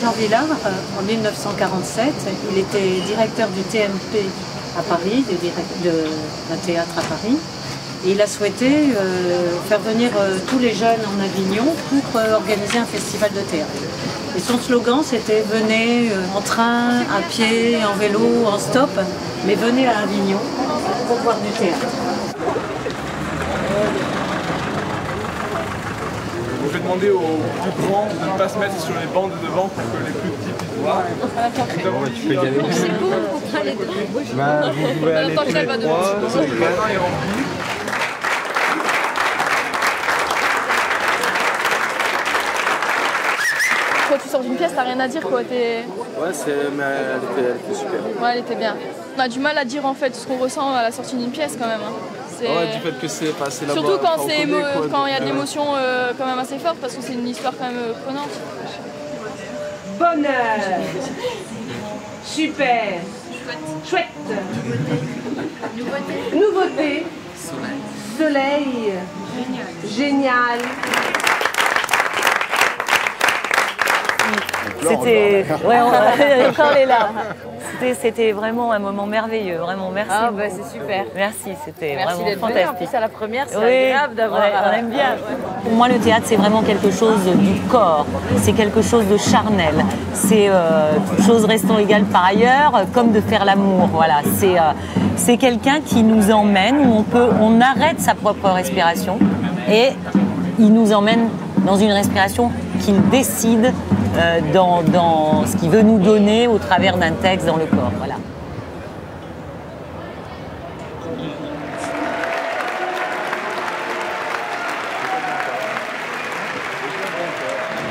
Jean Vilar, en 1947, il était directeur du TMP à Paris, d'un théâtre à Paris. Et il a souhaité faire venir tous les jeunes en Avignon pour organiser un festival de théâtre. Et son slogan c'était « Venez en train, à pied, en vélo, en stop, mais venez à Avignon pour voir du théâtre ». Je vais demander aux plus grands de ne pas se mettre sur les bancs de devant pour que les plus petits puissent voir. Tu peux y aller. C'est beau, on prend les deux. Vous pouvez aller tous les trois. Le bassin est rempli. Quand tu sors d'une pièce, t'as rien à dire quoi. Ouais, mais elle était super. Ouais, elle était bien. On a du mal à dire en fait ce qu'on ressent à la sortie d'une pièce quand même. Hein. Ouais, du fait que c'est passé là-bas. Surtout quand il y a de l'émotion quand même assez forte parce que c'est une histoire quand même prenante. Bonheur. Super. Chouette. Nouveauté. Soleil. Génial. C'était... Ouais, encore elle est là. C'était vraiment un moment merveilleux, vraiment merci. Ah bah c'est super. Merci, c'était Merci vraiment d'être venu. fantastique. En plus à la première, c'est Oui, agréable d'avoir. ouais, on aime bien. Pour moi, le théâtre, c'est vraiment quelque chose du corps. C'est quelque chose de charnel. C'est toute chose restant égale par ailleurs, comme de faire l'amour. Voilà, c'est quelqu'un qui nous emmène où on arrête sa propre respiration et il nous emmène dans une respiration qu'il décide dans ce qu'il veut nous donner au travers d'un texte dans le corps. Voilà.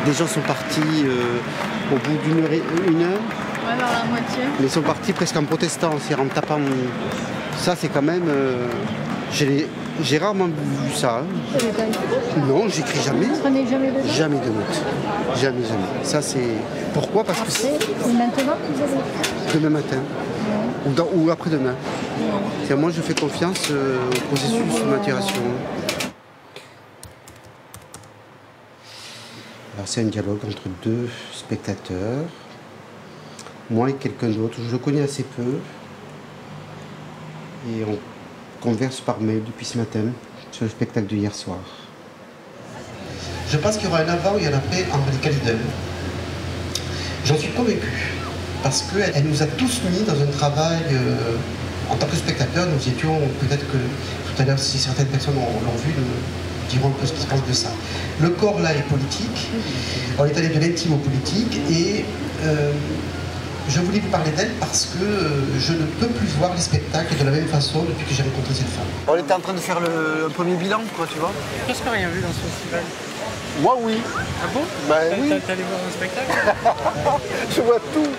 Des gens sont partis au bout d'une heure. Ouais, vers la moitié. Mais ils sont partis presque en protestant, c'est en tapant. Ça, c'est quand même. J'ai rarement vu ça. Hein. Non, j'écris jamais. Vous prenez jamais de notes? Jamais de notes. Jamais, jamais. Ça, c'est. Pourquoi? Parce que c'est. Maintenant que vous avez. Demain matin. Ou après-demain. Moi, je fais confiance au processus de maturation. Alors, c'est un dialogue entre deux spectateurs. Moi et quelqu'un d'autre. Je le connais assez peu. Et on converse par mail depuis ce matin sur le spectacle de hier soir. Je pense qu'il y aura un avant et un après en Radical Idem. J'en suis convaincu, parce qu'elle nous a tous mis dans un travail, en tant que spectateurs, nous étions, peut-être que tout à l'heure, si certaines personnes l'ont vu, nous diront un peu ce qu'ils pensent de ça. Le corps là est politique, on est allé de l'intime au politique, et je voulais vous parler d'elle parce que je ne peux plus voir les spectacles de la même façon depuis que j'ai rencontré cette femme. On était en train de faire le premier bilan, quoi, tu vois. J'ai presque rien vu dans ce festival. Moi, oui. Ah bon? Bah oui. T'es allé voir un spectacle? Je vois tout.